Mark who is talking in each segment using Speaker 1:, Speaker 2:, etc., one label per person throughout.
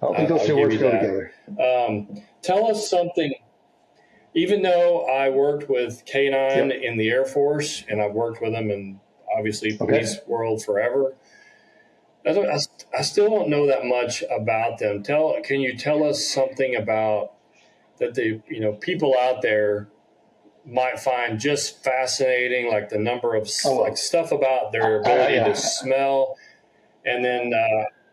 Speaker 1: I don't think those two
Speaker 2: I'll give
Speaker 1: words
Speaker 2: you
Speaker 1: go
Speaker 2: that.
Speaker 1: together.
Speaker 2: Tell us something. Even though I worked with K9
Speaker 1: Yep.
Speaker 2: in the Air Force, and I've worked with them in obviously
Speaker 1: Okay.
Speaker 2: police world forever, I still don't know that much about them. Can you tell us something about that the people out there might find just fascinating, like the number of like
Speaker 1: Oh,
Speaker 2: stuff about their ability to
Speaker 1: yeah.
Speaker 2: smell, and then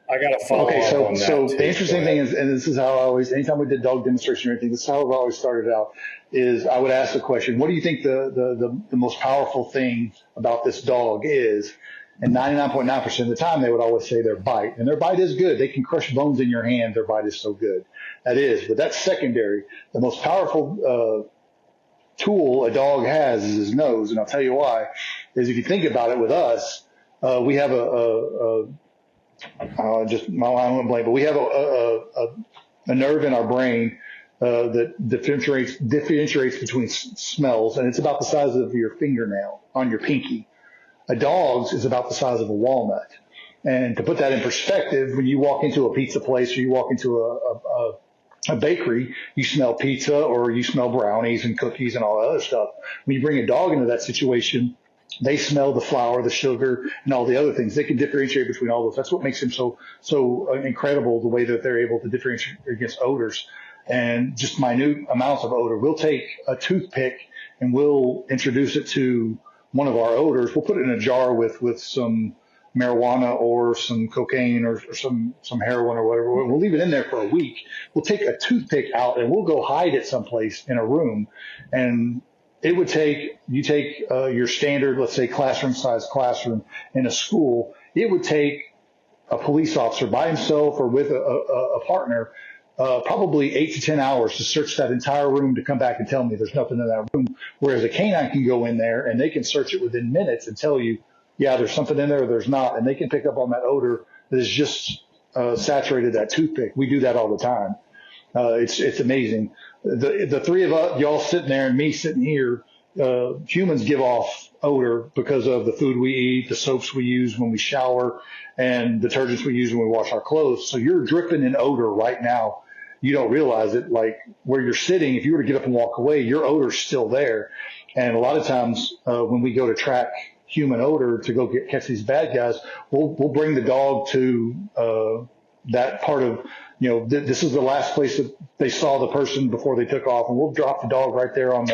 Speaker 2: I got to follow
Speaker 1: Okay,
Speaker 2: up
Speaker 1: so
Speaker 2: on that
Speaker 1: the
Speaker 2: too. Go
Speaker 1: interesting thing
Speaker 2: ahead.
Speaker 1: is, and this is how I always, anytime we did dog demonstration or anything, this is how it always started out. Is I would ask the question, what do you think the most powerful thing about this dog is? And 99.9% of the time, they would always say their bite, and their bite is good. They can crush bones in your hand. Their bite is so good. That is, but that's secondary. The most powerful tool a dog has is his nose, and I'll tell you why. Is if you think about it, with us, we have just my line went blank, but we have a nerve in our brain that differentiates between smells, and it's about the size of your fingernail on your pinky. A dog's is about the size of a walnut. And to put that in perspective, when you walk into a pizza place or you walk into a bakery, you smell pizza or you smell brownies and cookies and all that other stuff. When you bring a dog into that situation, they smell the flour, the sugar, and all the other things. They can differentiate between all those. That's what makes them so incredible. The way that they're able to differentiate against odors and just minute amounts of odor. We'll take a toothpick and we'll introduce it to one of our odors. We'll put it in a jar with some marijuana or some cocaine or some heroin or whatever. We'll leave it in there for a week. We'll take a toothpick out and we'll go hide it someplace in a room. And it would take you take your standard, let's say, classroom size classroom in a school. It would take a police officer by himself or with a partner probably 8 to 10 hours to search that entire room to come back and tell me there's nothing in that room. Whereas a canine can go in there and they can search it within minutes and tell you, yeah, there's something in there or there's not. And they can pick up on that odor that is just saturated that toothpick. We do that all the time. It's amazing. The three of us, y'all sitting there and me sitting here, humans give off odor because of the food we eat, the soaps we use when we shower, and detergents we use when we wash our clothes. So you're dripping in odor right now. You don't realize it. Like where you're sitting, if you were to get up and walk away, your odor's still there. And a lot of times when we go to track human odor to go catch these bad guys, we'll bring the dog to that part of, this is the last place that they saw the person before they took off, and we'll drop the dog right there on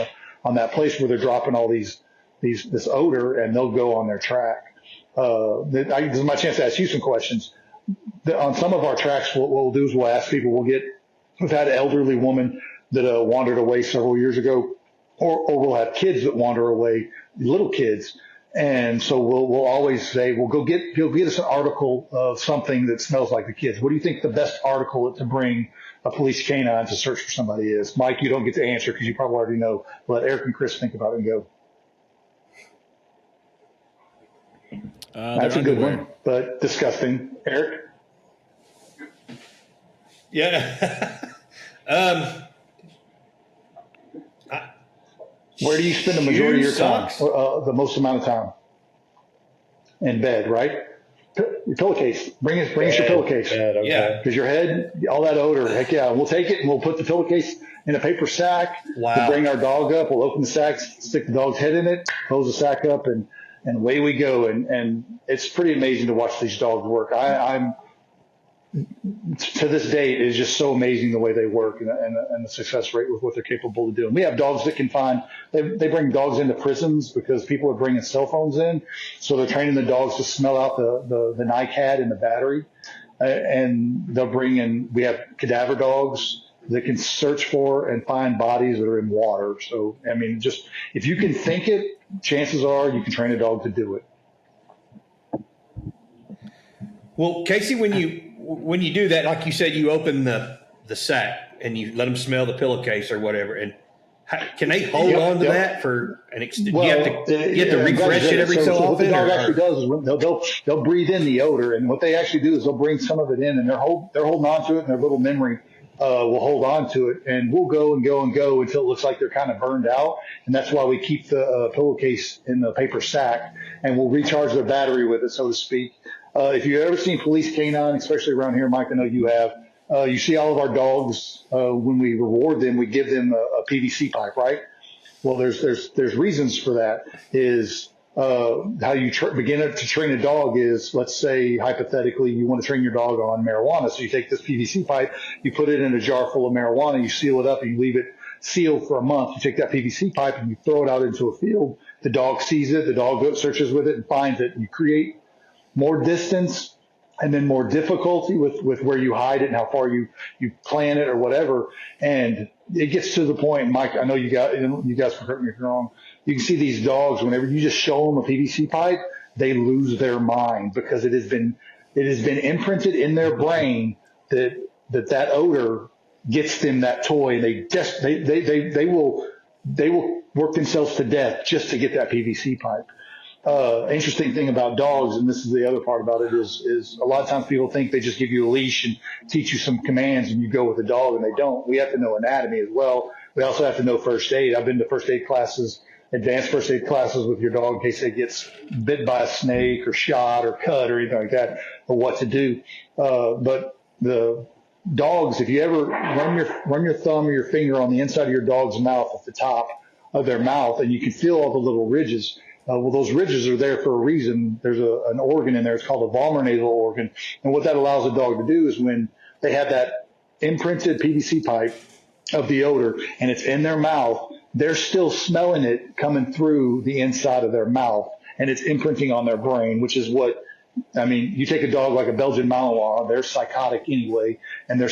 Speaker 1: that place where they're dropping all this odor, and they'll go on their track. This is my chance to ask you some questions. On some of our tracks, what we'll do is we'll ask people. We've had an elderly woman that wandered away several years ago, or we'll have kids that wander away, little kids. And so we'll always say, well, go get us an article of something that smells like the kids. What do you think the best article to bring a police canine to search for somebody is? Mike, you don't get to answer because you probably already know. Let Eric and Chris think about it and go.
Speaker 3: Their
Speaker 1: That's a good
Speaker 3: underwear.
Speaker 1: one, but disgusting. Eric?
Speaker 3: Yeah. um,
Speaker 1: Where do you spend the majority of
Speaker 3: Shoes,
Speaker 1: your time,
Speaker 3: socks.
Speaker 1: the most amount of time? In bed, right? Your pillowcase. Bring us your
Speaker 2: Bed,
Speaker 1: pillowcase.
Speaker 2: bed.
Speaker 3: Yeah.
Speaker 2: Okay.
Speaker 1: Because your head, all that odor, heck yeah, we'll take it and we'll put the pillowcase in a paper sack. We'll
Speaker 3: Wow.
Speaker 1: bring our dog up. We'll open the sack, stick the dog's head in it, close the sack up, and away we go. And it's pretty amazing to watch these dogs work. I'm to this date is just so amazing the way they work and the success rate with what they're capable of doing. We have dogs that can find, they bring dogs into prisons because people are bringing cell phones in. So they're training the dogs to smell out the NICAD in the battery. And they'll bring in, we have cadaver dogs that can search for and find bodies that are in water. So, I mean, just if you can think it, chances are you can train a dog to do it.
Speaker 3: Well, Casey, when you do that, like you said, you open the sack and you let them smell the pillowcase or whatever, and can they hold on to
Speaker 1: Yep.
Speaker 3: that for an extent?
Speaker 1: Well,
Speaker 3: You have to refresh it every so
Speaker 1: what the
Speaker 3: often,
Speaker 1: dog actually
Speaker 3: or
Speaker 1: does is they'll breathe in the odor, and what they actually do is they'll bring some of it in, and they're holding on to it, and their little memory will hold on to it, and we'll go and go and go until it looks like they're kind of burned out, and that's why we keep the pillowcase in the paper sack, and we'll recharge their battery with it, so to speak. If you've ever seen police canine, especially around here, Mike, I know you have. you see all of our dogs, when we reward them, we give them a PVC pipe, right? Well, there's reasons for that. Is how you begin to train a dog is, let's say hypothetically you want to train your dog on marijuana. So you take this PVC pipe, you put it in a jar full of marijuana, you seal it up, and you leave it sealed for a month. You take that PVC pipe and you throw it out into a field. The dog sees it, the dog goes, searches with it and finds it. And you create more distance and then more difficulty with where you hide it and how far you plan it or whatever. And it gets to the point, Mike, I know you guys can correct me if you're wrong. You can see these dogs, whenever you just show them a PVC pipe, they lose their mind because it has been imprinted in their brain that odor gets them that toy. They will work themselves to death just to get that PVC pipe. Interesting thing about dogs, and this is the other part about it, is a lot of times people think they just give you a leash and teach you some commands and you go with the dog, and they don't. We have to know anatomy as well. We also have to know first aid. I've been to first aid classes, advanced first aid classes with your dog in case it gets bit by a snake or shot or cut or anything like that, or what to do. But the dogs, if you ever run your thumb or your finger on the inside of your dog's mouth at the top of their mouth, and you can feel all the little ridges. Well, those ridges are there for a reason. There's an organ in there. It's called a vomeronasal organ. And what that allows a dog to do is when they have that imprinted PVC pipe of the odor and it's in their mouth, they're still smelling it coming through the inside of their mouth, and it's imprinting on their brain, which is what, I mean, you take a dog like a Belgian Malinois, they're psychotic anyway, and they're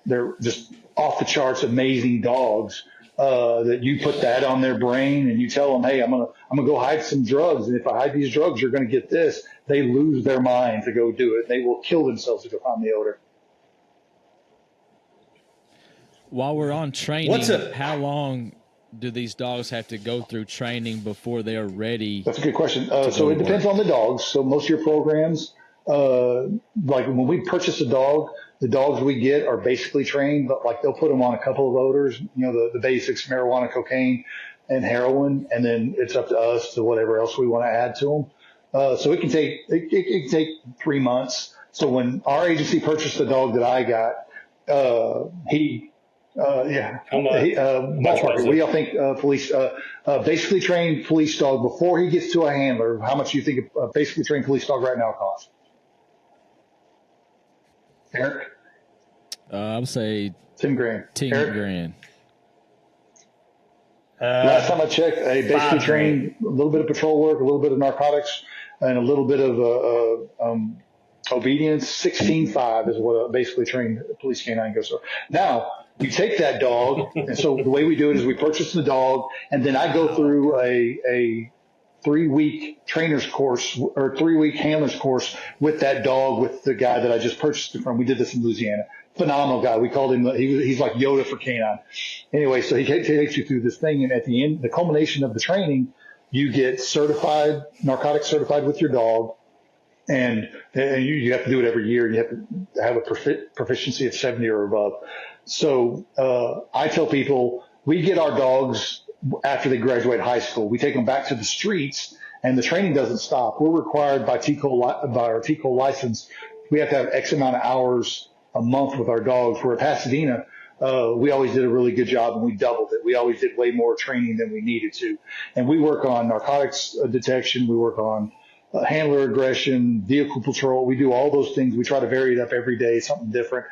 Speaker 1: they're just off the charts amazing dogs. That you put that on their brain and you tell them, hey, I'm gonna go hide some drugs, and if I hide these drugs, you're gonna get this. They lose their mind to go do it. They will kill themselves to go find the odor.
Speaker 4: While we're on training, how long do these dogs have to go through training before they are ready?
Speaker 1: That's a good question. So it depends on the dogs. So most of your programs, like when we purchase a dog, the dogs we get are basically trained, but like they'll put them on a couple of odors, the basics, marijuana, cocaine, and heroin, and then it's up to us to whatever else we want to add to them. So it can take 3 months. So when our agency purchased the dog that I got,
Speaker 2: How much?
Speaker 1: Ballpark. What do y'all think? Police, basically trained police dog before he gets to a handler. How much do you think a basically trained police dog right now costs? Eric?
Speaker 4: I would say
Speaker 1: 10 grand.
Speaker 4: 10
Speaker 1: Eric?
Speaker 4: grand.
Speaker 1: Last time I checked, a basically trained, a little bit of patrol work, a little bit of narcotics, and a little bit of obedience. 16.5 is what a basically trained police canine goes for. Now, you take that dog, and so the way we do it is we purchase the dog, and then I go through a 3-week trainer's course or 3-week handler's course with that dog, with the guy that I just purchased it from. We did this in Louisiana. Phenomenal guy. We called him, he's like Yoda for canine. Anyway, so he takes you through this thing, and at the end, the culmination of the training, you get certified, narcotics certified with your dog, and you have to do it every year, and you have to have a proficiency of 70 or above. So I tell people, we get our dogs after they graduate high school. We take them back to the streets, and the training doesn't stop. We're required by our TCOL license. We have to have X amount of hours a month with our dogs. Where at Pasadena, we always did a really good job, and we doubled it. We always did way more training than we needed to. And we work on narcotics detection. We work on handler aggression, vehicle patrol. We do all those things. We try to vary it up every day, something different.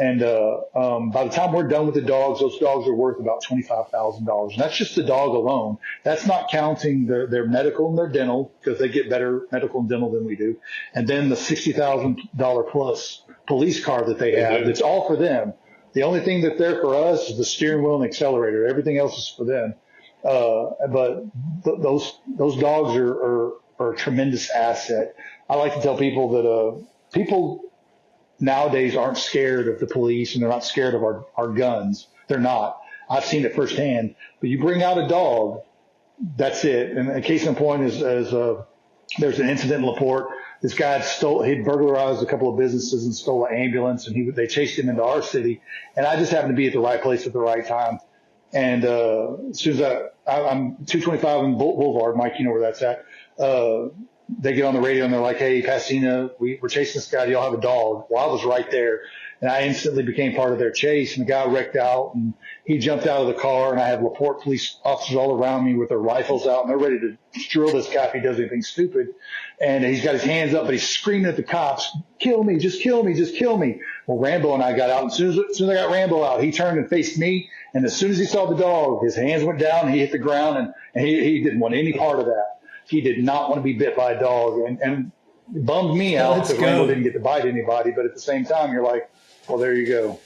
Speaker 1: And by the time we're done with the dogs, those dogs are worth about $25,000. And that's just the dog alone. That's not counting their medical and their dental, because they get better medical and dental than we do. And then the $60,000 plus police car that they have, that's all for them. The only thing that's there for us is the steering wheel and accelerator. Everything else is for them. But those dogs are a tremendous asset. I like to tell people that people nowadays aren't scared of the police, and they're not scared of our guns. They're not. I've seen it firsthand. But you bring out a dog, that's it. And a case in point is there's an incident in LaPorte. This guy he'd burglarized a couple of businesses and stole an ambulance, and they chased him into our city. And I just happened to be at the right place at the right time. And as soon as I'm 225 in Boulevard, Mike, you know where that's at. they get on the radio and they're like, "Hey, Pasadena, we're chasing this guy. Do y'all have a dog?" Well, I was right there, and I instantly became part of their chase. And the guy wrecked out, and he jumped out of the car, and I have LaPorte police officers all around me with their rifles out, and they're ready to drill this guy if he does anything stupid. And he's got his hands up, but he's screaming at the cops, "Kill me, just kill me, just kill me." Well, Rambo and I got out, and as soon as I got Rambo out, he turned and faced me, and as soon as he saw the dog, his hands went down, he hit the ground, and he didn't want any part of that. He did not want to be bit by a dog, and it bummed me out
Speaker 3: Let's
Speaker 1: because
Speaker 3: go.
Speaker 1: Rambo didn't get to bite anybody. But at the same time, you're like, well, there you go.